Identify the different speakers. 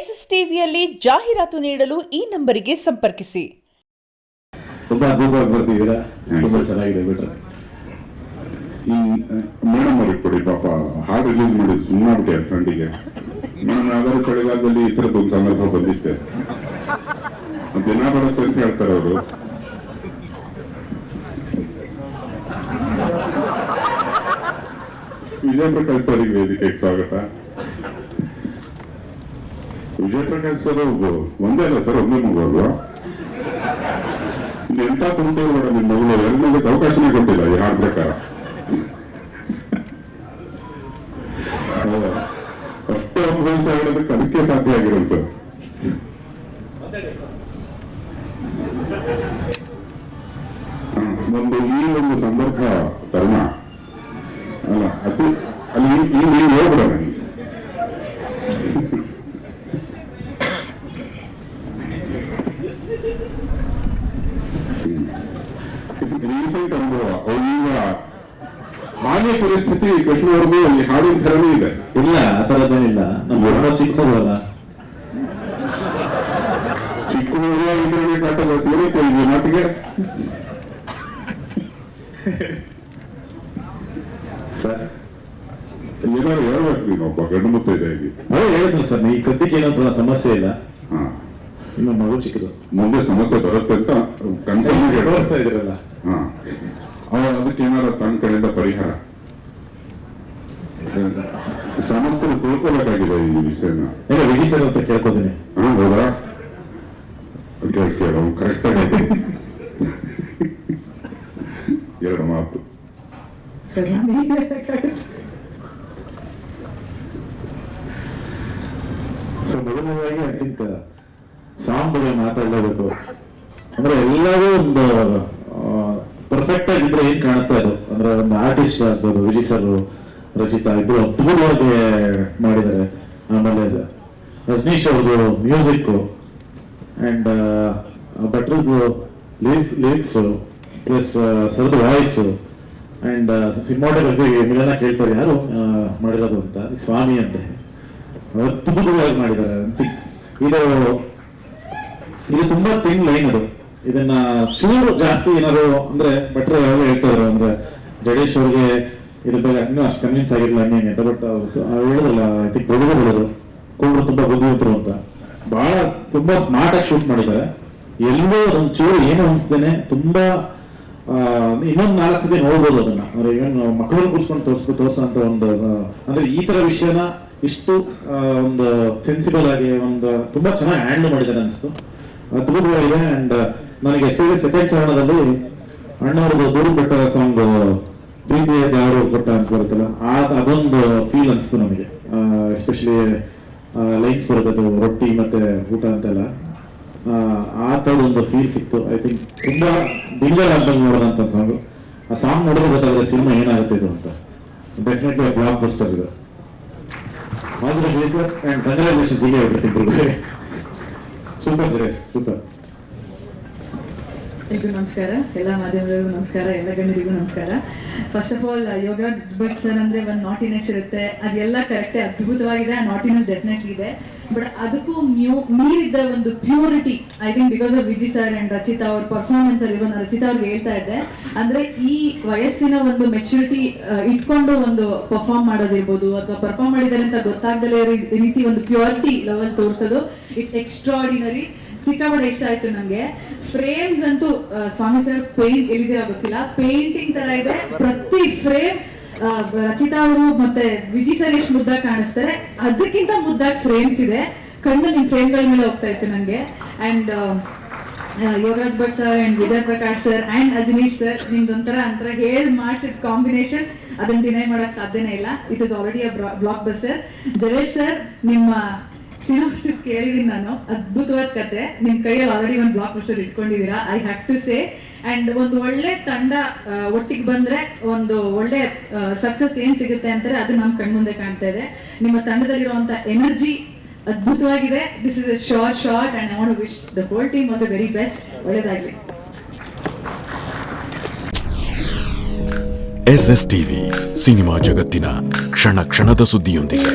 Speaker 1: SSTVಯಲ್ಲಿ ಜಾಹೀರಾತು ನೀಡಲು ಈ ನಂಬರಿಗೆ ಸಂಪರ್ಕಿಸಿ.
Speaker 2: ತುಂಬಾ ಅದ್ಭುತವಾಗಿ ಬರ್ತಿದ್ದೀರಾ, ತುಂಬಾ ಚೆನ್ನಾಗಿದೆ ಬಿಟ್ರೆ.
Speaker 3: ಈ ಮೇಡಮ್ ಅವ್ರಿಗೆ ಕೊಡಿ, ಪಾಪ ಹಾಡು ರಿಲೀಸ್ ಮಾಡಿದ್ದು ಸುಮ್ಮನೆ ಫ್ರೆಂಡಿಗೆ. ಮೇಡಮ್ ಯಾವ್ದಾದ್ರು ಚಳಿಗಾಲದಲ್ಲಿ ಈ ಥರದ್ದು ಒಂದು ಸಂದರ್ಭ ಬಂದಿತ್ತೆ, ದಿನ ಬರುತ್ತೆ ಅಂತ ಹೇಳ್ತಾರೆ ಅವರು. ವಿಜಯ ಪ್ರಕಾಶ್ ಅವರಿಗೆ ವೇದಿಕೆಗೆ ಸ್ವಾಗತ. ವಿಜಯ ಪ್ರಕಾಶ್ ಸರ್ ಒಂದೇ ಅಲ್ಲ ಸರ್, ಒಮ್ಮೆ ಮಗು ಅಲ್ವಾ? ಎಂತ ತುಂಬಿರು ಮೇಡಮ್ ನಿಮ್ಮ ಮಗಳು, ಎಲ್ಲರಿಗೂ ಅವಕಾಶನೇ ಕೊಟ್ಟಿಲ್ಲ ಈ ಹಾಡು ಪ್ರಕಾರ. ಅಷ್ಟೇ ಅನುಭವಿಸ ಹೇಳೋದಕ್ಕೆ ಅದಕ್ಕೆ ಸಾಧ್ಯ ಆಗಿರೋದು ಸರ್. ಈ ಒಂದು ಸಂದರ್ಭ ಧರ್ಮ ಅಲ್ಲ, ಅದು ಅಲ್ಲಿ ಈ ನೀವು ಹೋಗ್ಬಿಡ ನನಗೆ. ರೀಸೆಂಟ್ ಅನುಭವ ಈಗ ಹಾಗೆ ಪರಿಸ್ಥಿತಿ ಕೃಷ್ಣವ್ರದ್ದು ಈ ಹಾಡಿನ ಥರನೇ ಇದೆ.
Speaker 2: ಇಲ್ಲ, ಆ ಥರದ್ದೇನಿಲ್ಲ. ನಮ್ಮ ಚಿಕ್ಕಮಗಳಲ್ಲ,
Speaker 3: ಚಿಕ್ಕಮಗಳ ಇಂಟರ್ನೆಟ್ ಆಟದ ಸೇರಿಕೆ ಈ ಮಾತಿಗೆ
Speaker 2: ಸರ್.
Speaker 3: ಏನಾದ್ರು ಹೇಳ್ಬೇಕು ನೀನು, ಒಬ್ಬ ಗಂಡು ಮುತ್ತೈದೆ ಆಗಿ.
Speaker 2: ಅದೇ ಹೇಳಿದ್ನು ಸರ್, ಈ ಸದ್ಯಕ್ಕೆ ಏನಂತ ಸಮಸ್ಯೆ ಇಲ್ಲ. ಇನ್ನು ಮಗು ಚಿಕ್ಕದು,
Speaker 3: ಮುಂದೆ ಸಮಸ್ಯೆ ಬರುತ್ತೆ ಅಂತ ಕನ್ಫರ್ಮ್
Speaker 2: ತೋರಿಸ್ತಾ ಇದ್ರಲ್ಲ.
Speaker 3: ಅದಕ್ಕೆ ಏನಾದ್ರು ತನ್ನ ಕಡೆಯಿಂದ ಪರಿಹಾರ ಸಮಸ್ಯೆ ತಿಳ್ಕೊಬೇಕಾಗಿದೆ ಈ ವಿಷಯನ.
Speaker 2: ಏನೋ ವಿಜಯ್ ಸರ್ ಅಂತ ಕೇಳ್ಕೊತೀನಿ.
Speaker 3: ಹೌದಾ? ಕೇಳೋ ಕರೆಕ್ಟ್ ಆಗಿ ಎರಡು ಮಾತು.
Speaker 2: ಸೊ ಮೊದಲನೇದಾಗಿ ಐ ಥಿಂಕ್ ಸಾಂಗ್ ಬಗ್ಗೆ ಮಾತಾಡಲೇಬೇಕು. ಅಂದ್ರೆ ಎಲ್ಲವೂ ಒಂದು ಪರ್ಫೆಕ್ಟ್ ಆಗಿದ್ರೆ ಏನ್ ಕಾಣುತ್ತೆ ಅದು, ಅಂದ್ರೆ ಒಂದು ಆರ್ಟಿಸ್ಟ್ ಆಗ್ಬೋದು. ವಿಜಯ್ ಸರ್, ರಚಿತಾ ಇಬ್ರು ಅದ್ಭುತವಾಗಿ ಮಾಡಿದ್ದಾರೆ. ಆಮೇಲೆ ರಜನೀಶ್ ಅವ್ರದ್ದು ಮ್ಯೂಸಿಕ್ ಅಂಡ್ ಭಟ್ರದ್ದು ಲಿರಿಕ್ಸ್ ಪ್ಲಸ್ ಸರ್ದು ವಾಯ್ಸ್ ಅಂಡ್ ಸಿನಿಮಾಟೋಗ್ರಫಿ ಮಿಲನ ಕೇಳ್ತಾರೆ ಯಾರು ಮಾಡಿರೋದು ಅಂತ, ಸ್ವಾಮಿ ಅಂತ ಅದ್ಭುತವಾಗಿ ಮಾಡಿದ್ದಾರೆ. ಇದು ತುಂಬಾ ಥಿನ್ ಲೈನ್ ಅದು. ಇದನ್ನ ಚೂರು ಜಾಸ್ತಿ ಏನಾದ್ರು ಅಂದ್ರೆ ಭಟ್ರು ಯಾವಾಗ ಹೇಳ್ತಾರೆ ಅಂದ್ರೆ ಜಡೇಶ್ ಅವ್ರಿಗೆ ಇದ್ರ ಬಗ್ಗೆ ಇನ್ನೂ ಅಷ್ಟು ಕನ್ವಿನ್ಸ್ ಆಗಿರಲಿಲ್ಲ ಹಂಗೆ ಅಂತ. ಬಟ್ ಹೇಳೋದಲ್ಲ, ಐ ಥಿಂಕ್ ಬದುಕುಗಳು ಕೂಡ ತುಂಬಾ ಬುದ್ಧಿವಂತರು ಅಂತ, ಬಹಳ ತುಂಬಾ ಸ್ಮಾರ್ಟ್ ಆಗಿ ಶೂಟ್ ಮಾಡಿದ್ದಾರೆ. ಎಲ್ಲೋ ಅದೊಂದು ಚೂರು ಏನು ಅನಿಸ್ತೇನೆ, ತುಂಬಾ ಇನ್ನೊಂದು 4 ಸತಿ ನೋಡ್ಬೋದು ಅದನ್ನ. ಅಂದ್ರೆ ಇವನ್ ಮಕ್ಕಳನ್ನ ಕೂರ್ಸ್ಕೊಂಡು ತೋರ್ಸೋ ಅಂತ ಒಂದು, ಅಂದ್ರೆ ಈ ತರ ವಿಷಯನ ಇಷ್ಟು ಒಂದು ಸೆನ್ಸಿಬಲ್ ಆಗಿ ಒಂದು ತುಂಬಾ ಚೆನ್ನಾಗಿ ಹ್ಯಾಂಡಲ್ ಮಾಡಿದ್ದಾರೆ ಅನಿಸ್ತು. ಅದ್ಭುತವಾಗಿದೆ. ಅಂಡ್ ನನಗೆ ಎಸ್ಪೆಷಲಿ ಸೆಕೆಂಡ್ ಚರಣದಲ್ಲಿ ಅಣ್ಣವ್ರದ್ದು ದೂರು ಬೆಟ್ಟ ಸಾಂಗ್ ಪ್ರೀತಿಯ ದೇವರು ಕೊಟ್ಟ ಅಂತ ಬರುತ್ತಲ್ಲ, ಅದೊಂದು ಫೀಲ್ ಅನಿಸ್ತು ನನಗೆ. ಎಸ್ಪೆಷಲಿ ಲೈನ್ಸ್ ಬರುತ್ತೆ, ರೊಟ್ಟಿ ಮತ್ತೆ ಊಟ ಅಂತೆಲ್ಲ, ಆ ಥರದೊಂದು ಫೀಲ್ ಸಿಕ್ತು. ಐ ಥಿಂಕ್ ತುಂಬಾ ಡಿಂಗರ್ ಆಲ್ಬಮ್ ನೋಡೋದಂತ ಸಾಂಗ್. ಆ ಸಾಂಗ್ ನೋಡಿದ್ರೆ ಗೊತ್ತಾಗುತ್ತೆ ಸಿನಿಮಾ ಏನಾಗುತ್ತೆ ಇದು ಅಂತ. ಡೆಫಿನೆಟ್ಲಿ ಬ್ಲಾಕ್ ಬಸ್ಟರ್ ಇದು. All the best sir and congratulations ಹೀಗೆ ಇರ್ತಿದ್ರು. Super Jadesh, super.
Speaker 4: ಎಲ್ರಿಗೂ ನಮಸ್ಕಾರ, ಎಲ್ಲ ಮಾಧ್ಯಮದವರಿಗೂ ನಮಸ್ಕಾರ, ಎಲ್ಲ ಗಣ್ಯರಿಗೂ ನಮಸ್ಕಾರ. First of all Yogaraj Bhat sir ಅಂದ್ರೆ ಒಂದು ನಾಟಿನೆಸ್ ಇರುತ್ತೆ, ಅದೆಲ್ಲ ಕರೆಕ್ಟೇ, ಅದ್ಭುತವಾಗಿದೆ. ಆ ನಾಟಿನೆಸ್ ಡೆಫಿನೆಟ್ಲಿ ಇದೆ. ಬಟ್ ಅದಕ್ಕೂ ಮೀರಿದ್ದ ಒಂದು purity, I think because of Vijay sir and Rachita ಅವ್ರ ಪರ್ಫಾರ್ಮೆನ್ಸ್ ಅಲ್ಲಿ. ಇವನ್ ರಚಿತಾ ಅವ್ರಿಗೆ ಹೇಳ್ತಾ ಇದ್ದೆ, ಅಂದ್ರೆ ಈ ವಯಸ್ಸಿನ ಒಂದು ಮೆಚುರಿಟಿ ಇಟ್ಕೊಂಡು ಒಂದು ಪರ್ಫಾರ್ಮ್ ಮಾಡೋದಿರ್ಬೋದು, ಅಥವಾ ಪರ್ಫಾರ್ಮ್ ಮಾಡಿದ್ದಾರೆ ಅಂತ ಗೊತ್ತಾಗ್ದಲೇ ರೀತಿ ಒಂದು ಪ್ಯೂರಿಟಿ ಲೆವೆಲ್ ತೋರಿಸೋದು, ಇಟ್ಸ್ ಎಕ್ಸ್ಟ್ರಾರ್ಡಿನರಿ. ಸಿಕ್ಕಾಪಟ್ಟೆ ಇಷ್ಟ ಆಯ್ತು ನಂಗೆ. ಫ್ರೇಮ್ಸ್ ಅಂತೂ ಸ್ವಾಮಿ ಸರ್ ಪೇಂಟ್ ಎಲ್ಲಿದ್ದೀರಾ ಗೊತ್ತಿಲ್ಲ, ಪೇಂಟಿಂಗ್ ತರ ಇದೆ ಪ್ರತಿ ಫ್ರೇಮ್. ರಚಿತಾ ಅವರು ಮತ್ತೆ ವಿಜಯ್ ಸರ್ ಎಷ್ಟು ಮುದ್ದಾಗಿ ಕಾಣಿಸ್ತಾರೆ, ಅದಕ್ಕಿಂತ ಮುದ್ದಾಗಿ ಫ್ರೇಮ್ಸ್ ಇದೆ. ಕಣ್ಣು ನಿಮ್ ಫ್ರೇಮ್ಗಳ ಮೇಲೆ ಹೋಗ್ತಾ ಇತ್ತು ನಂಗೆ. And Yogaraj Bhat sir and Vijay Prakash sir and Ajaneesh sir, ನಿಮ್ದೊಂಥರ ಹೇಳಿ ಮಾಡಿಸಿದ ಕಾಂಬಿನೇಷನ್, ಅದನ್ನ ಡಿನೈ ಮಾಡಕ್ ಸಾಧ್ಯನೇ ಇಲ್ಲ. It is already a blockbuster. Jadesh sir, ನಿಮ್ಮ ಸಿನಾಪ್ಸಿಸ್ ಕೇಳಿದೀನಿ ನಾನು, ಅದ್ಭುತವಾದ ಕತೆ. ನಿಮ್ ಕೈಯಲ್ಲಿ ಆಲ್ರೆಡಿ ಒಂದು ಬ್ಲಾಕ್ ಬಸ್ಟರ್ ಇಟ್ಕೊಂಡಿದ್ದೀರಾ, I have to say. And ಒಂದು ಒಳ್ಳೆ ತಂಡ ಒಟ್ಟಿಗೆ ಬಂದ್ರೆ ಒಂದು ಒಳ್ಳೆ ಸಕ್ಸಸ್ ಏನ್ ಸಿಗುತ್ತೆ ಅಂತಾರೆ, ಅದು ನಮ್ ಕಣ್ಮುಂದೆ ಕಾಣ್ತಾ ಇದೆ. ನಿಮ್ಮ ತಂಡದಲ್ಲಿರುವಂತ ಎನರ್ಜಿ ಅದ್ಭುತವಾಗಿದೆ. This is a short and I want to wish the whole team all the very best. ಒಳ್ಳೆದಾಗ್ಲಿ.
Speaker 5: SSTV ಸಿನಿಮಾ ಜಗತ್ತಿನ ಕ್ಷಣ ಕ್ಷಣದ ಸುದ್ದಿಯೊಂದಿಗೆ.